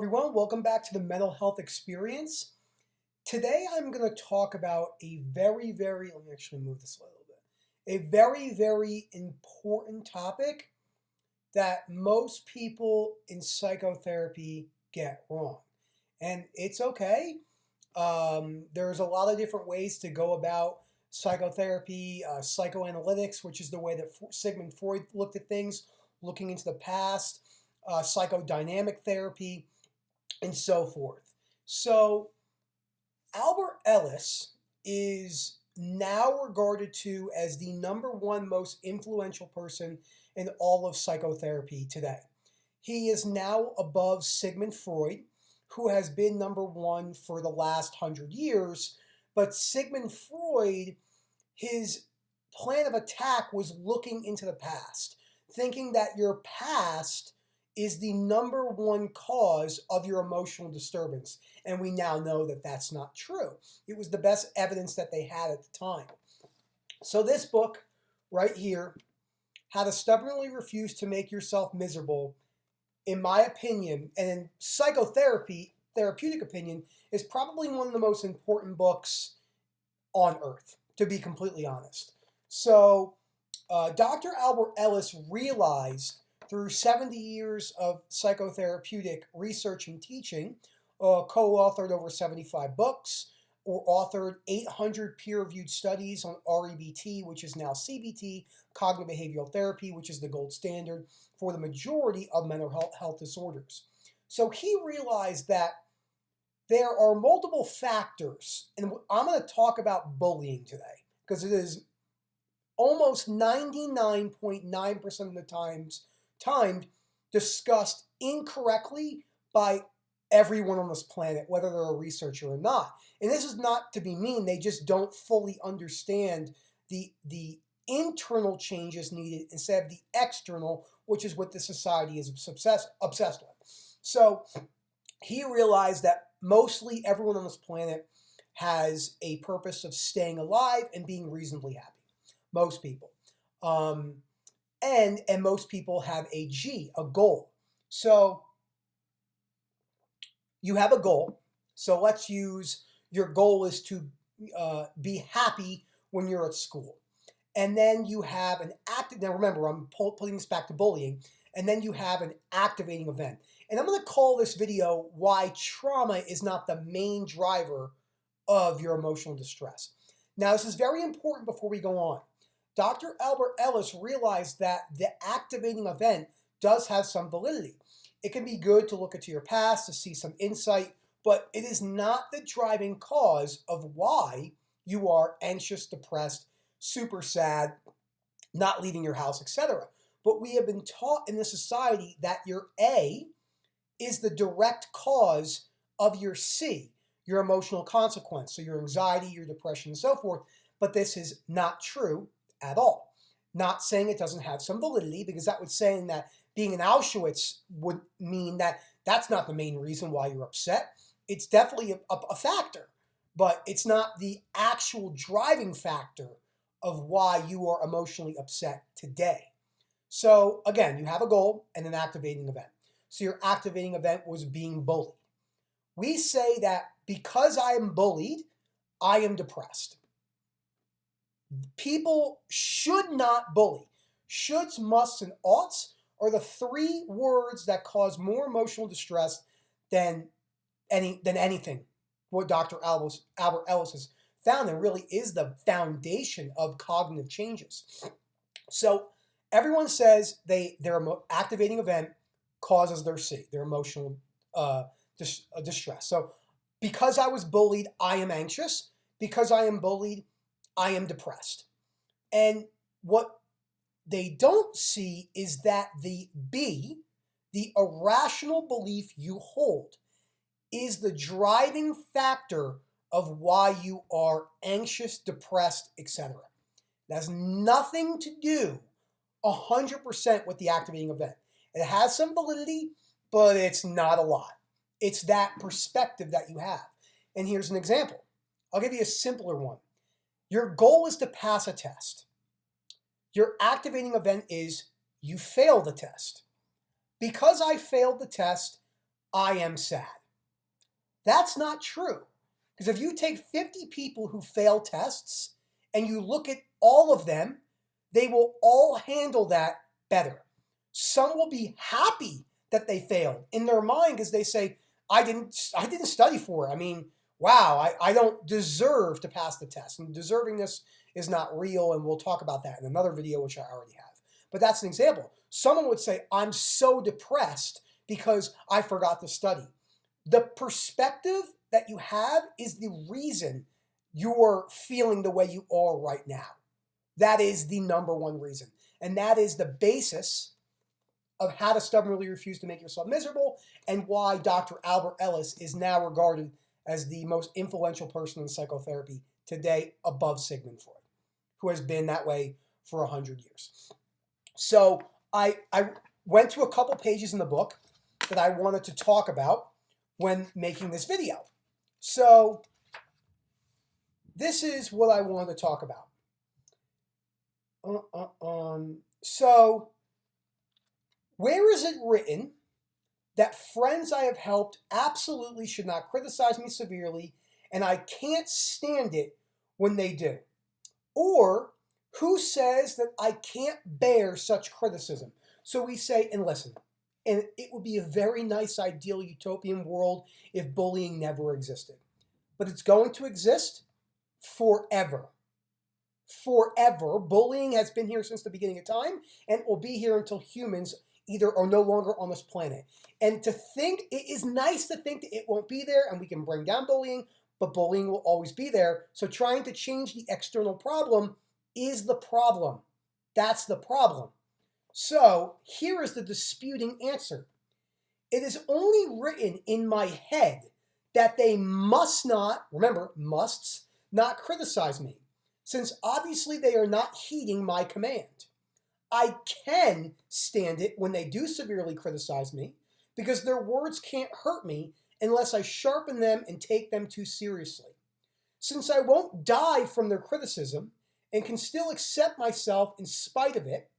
Everyone, welcome back to the Mental Health Experience. Today I'm going to talk about let me actually move this a little bit, a very important topic that most people in psychotherapy get wrong. And it's okay. There's a lot of different ways to go about psychotherapy, psychoanalytics, which is the way that Sigmund Freud looked at things, looking into the past, psychodynamic therapy, and so forth. So Albert Ellis is now regarded to as the number one most influential person in all of psychotherapy today. He is now above Sigmund Freud, who has been number one for the last 100 years. But Sigmund Freud, his plan of attack was looking into the past, thinking that your past is the number one cause of your emotional disturbance. And we now know that that's not true. It was the best evidence that they had at the time. So this book right here, How to Stubbornly Refuse to Make Yourself Miserable, in my opinion, and in therapeutic opinion, is probably one of the most important books on earth, to be completely honest. So Dr. Albert Ellis realized through 70 years of psychotherapeutic research and teaching, co-authored over 75 books, or authored 800 peer-reviewed studies on REBT, which is now CBT, cognitive behavioral therapy, which is the gold standard for the majority of mental health disorders. So he realized that there are multiple factors, and I'm going to talk about bullying today, because it is almost 99.9% of the time discussed incorrectly by everyone on this planet, whether they're a researcher or not. And this is not to be mean, they just don't fully understand the internal changes needed instead of the external, which is what the society is obsessed with. So he realized that mostly everyone on this planet has a purpose of staying alive and being reasonably happy. Most people. And most people have a goal. So you have a goal. So let's use your goal is to be happy when you're at school. And then you have now remember, I'm putting this back to bullying. And then you have an activating event. And I'm going to call this video Why Trauma is Not the Main Driver of Your Emotional Distress. Now, this is very important before we go on. Dr. Albert Ellis realized that the activating event does have some validity. It can be good to look into your past to see some insight, but it is not the driving cause of why you are anxious, depressed, super sad, not leaving your house, etc. But we have been taught in this society that your A is the direct cause of your C, your emotional consequence, so your anxiety, your depression, and so forth. But this is not true at all. Not saying it doesn't have some validity, because that would say that being in Auschwitz would mean that that's not the main reason why you're upset. It's definitely a factor, but it's not the actual driving factor of why you are emotionally upset today. So again, you have a goal and an activating event. So your activating event was being bullied. We say that because I am bullied, I am depressed. People should not bully. Shoulds, musts, and oughts are the three words that cause more emotional distress than anything. What Dr. Albert Ellis has found, and really is the foundation of cognitive changes. So everyone says their activating event causes their C, their emotional distress. So because I was bullied, I am anxious. Because I am bullied, I am depressed. And what they don't see is that the B, the irrational belief you hold, is the driving factor of why you are anxious, depressed, etc. It has nothing to do 100% with the activating event. It has some validity, but it's not a lot. It's that perspective that you have. And here's an example. I'll give you a simpler one. Your goal is to pass a test. Your activating event is you fail the test. Because I failed the test, I am sad. That's not true. Because if you take 50 people who fail tests and you look at all of them, they will all handle that better. Some will be happy that they failed in their mind because they say, I didn't study for it. I mean, wow, I don't deserve to pass the test. And deservingness is not real, and we'll talk about that in another video, which I already have. But that's an example. Someone would say, I'm so depressed because I forgot to study. The perspective that you have is the reason you're feeling the way you are right now. That is the number one reason. And that is the basis of how to stubbornly refuse to make yourself miserable, and why Dr. Albert Ellis is now regarded as the most influential person in psychotherapy today, above Sigmund Freud, who has been that way for 100 years. So I went to a couple pages in the book that I wanted to talk about when making this video. So this is what I wanted to talk about. So where is it written that friends I have helped absolutely should not criticize me severely, and I can't stand it when they do? Or who says that I can't bear such criticism? So we say, and listen, and it would be a very nice, ideal, utopian world if bullying never existed. But it's going to exist forever. Forever. Bullying has been here since the beginning of time, and it will be here until humans either are no longer on this planet. And to think, it is nice to think that it won't be there and we can bring down bullying, but bullying will always be there. So trying to change the external problem is the problem. That's the problem. So here is the disputing answer. It is only written in my head that they must not, remember, musts, not criticize me, since obviously they are not heeding my command. I can stand it when they do severely criticize me, because their words can't hurt me unless I sharpen them and take them too seriously. Since I won't die from their criticism and can still accept myself in spite of it,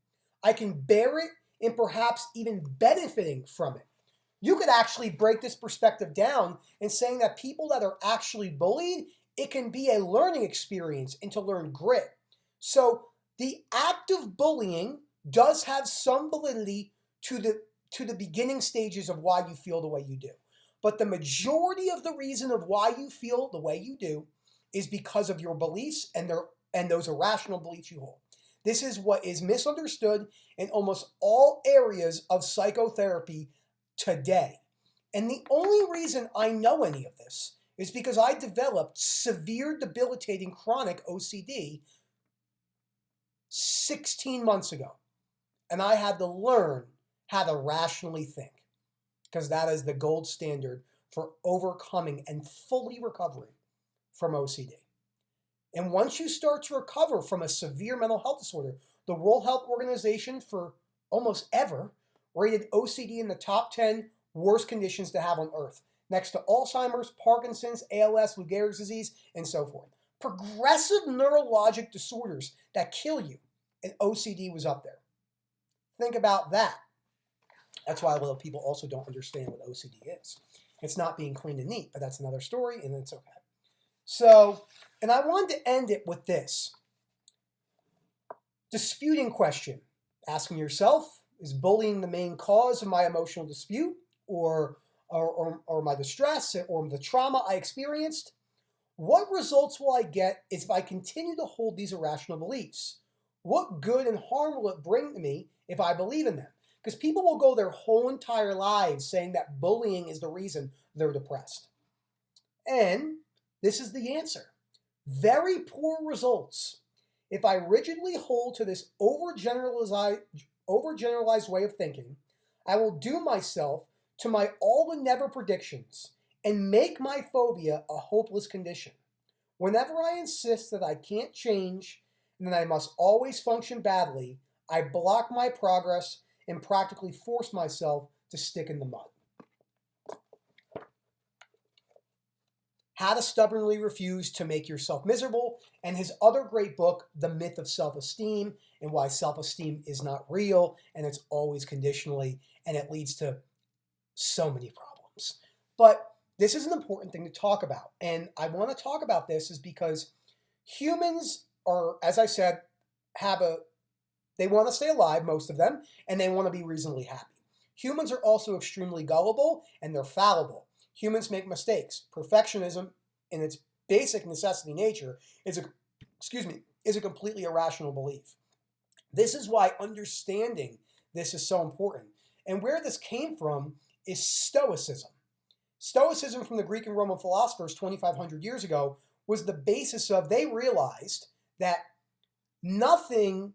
I can bear it and perhaps even benefiting from it. You could actually break this perspective down in saying that people that are actually bullied, it can be a learning experience and to learn grit. So the act of bullying does have some validity to the beginning stages of why you feel the way you do. But the majority of the reason of why you feel the way you do is because of your beliefs and those irrational beliefs you hold. This is what is misunderstood in almost all areas of psychotherapy today. And the only reason I know any of this is because I developed severe, debilitating, chronic OCD 16 months ago. And I had to learn how to rationally think, because that is the gold standard for overcoming and fully recovering from OCD. And once you start to recover from a severe mental health disorder, the World Health Organization for almost ever rated OCD in the top 10 worst conditions to have on Earth, next to Alzheimer's, Parkinson's, ALS, Lou Gehrig's disease, and so forth. Progressive neurologic disorders that kill you, and OCD was up there. Think about that. That's why a lot of people also don't understand what OCD is. It's not being clean and neat, but that's another story, and it's okay. So, and I wanted to end it with this. Disputing question. Asking yourself, is bullying the main cause of my emotional dispute, or my distress, or the trauma I experienced? What results will I get if I continue to hold these irrational beliefs? What good and harm will it bring to me if I believe in them? Because people will go their whole entire lives saying that bullying is the reason they're depressed. And this is the answer. Very poor results. If I rigidly hold to this overgeneralized way of thinking, I will doom myself to my all and never predictions and make my phobia a hopeless condition. Whenever I insist that I can't change and that I must always function badly, I block my progress and practically force myself to stick in the mud. How to Stubbornly Refuse to Make Yourself Miserable, and his other great book, The Myth of Self-Esteem, and Why Self-Esteem is Not Real, and it's always conditionally, and it leads to so many problems. extremes. But this is an important thing to talk about. And I want to talk about this is because humans are, as I said, they want to stay alive, most of them, and they want to be reasonably happy. Humans are also extremely gullible and they're fallible. Humans make mistakes. Perfectionism, in its basic necessity nature, is a completely irrational belief. This is why understanding this is so important. And where this came from is Stoicism. Stoicism from the Greek and Roman philosophers 2,500 years ago was the basis of, they realized that nothing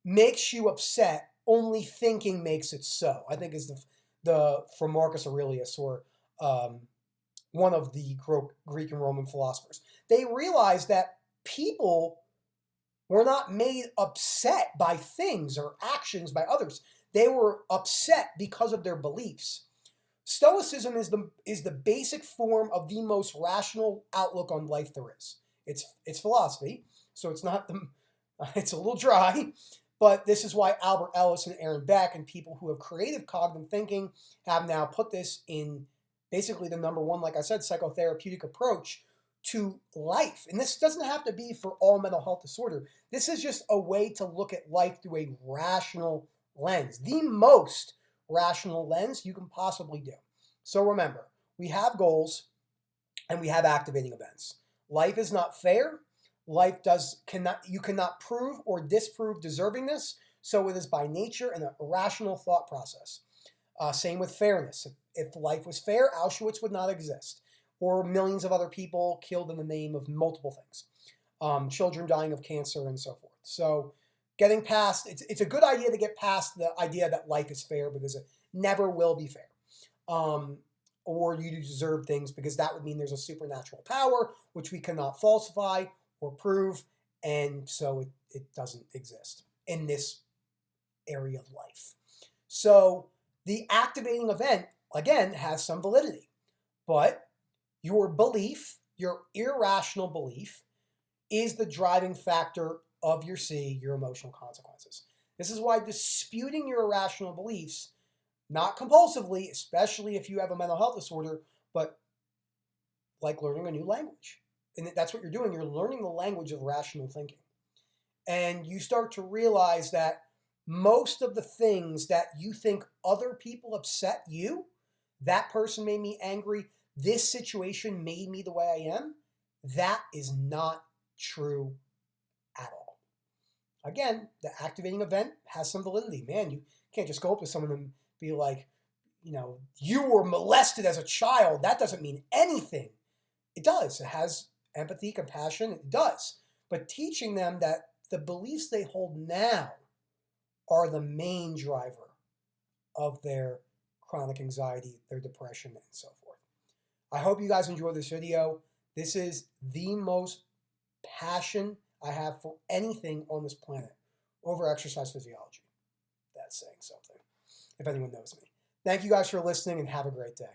makes you upset, only thinking makes it so. I think is the from Marcus Aurelius, or one of the Greek and Roman philosophers. They realized that people were not made upset by things or actions by others. They were upset because of their beliefs. Stoicism is the basic form of the most rational outlook on life there is. It's philosophy, so it's not it's a little dry, but this is why Albert Ellis and Aaron Beck and people who have creative cognitive thinking have now put this in basically the number one, like I said, psychotherapeutic approach to life. And this doesn't have to be for all mental health disorder. This is just a way to look at life through a rational lens, the most rational lens you can possibly do. So remember, we have goals and we have activating events. Life is not fair. You cannot prove or disprove deservingness, so it is by nature an irrational thought process. Same with fairness. If life was fair, Auschwitz would not exist, or millions of other people killed in the name of multiple things, children dying of cancer and so forth. So getting past, it's a good idea to get past the idea that life is fair, because it never will be fair. Or you deserve things, because that would mean there's a supernatural power, which we cannot falsify or prove, and so it doesn't exist in this area of life. So the activating event, again, has some validity, but your belief, your irrational belief, is the driving factor of your emotional consequences. This is why disputing your irrational beliefs, not compulsively, especially if you have a mental health disorder, but like learning a new language. And that's what you're doing. You're learning the language of rational thinking. And you start to realize that most of the things that you think other people upset you, that person made me angry, this situation made me the way I am, that is not true at all. Again, the activating event has some validity. Man, you can't just go up to someone and be like, you were molested as a child. That doesn't mean anything. It does. It has empathy, compassion. It does. But teaching them that the beliefs they hold now are the main driver of their chronic anxiety, their depression, and so forth. I hope you guys enjoyed this video. This is the most passion I have for anything on this planet over exercise physiology. That's saying something, if anyone knows me. Thank you guys for listening, and have a great day.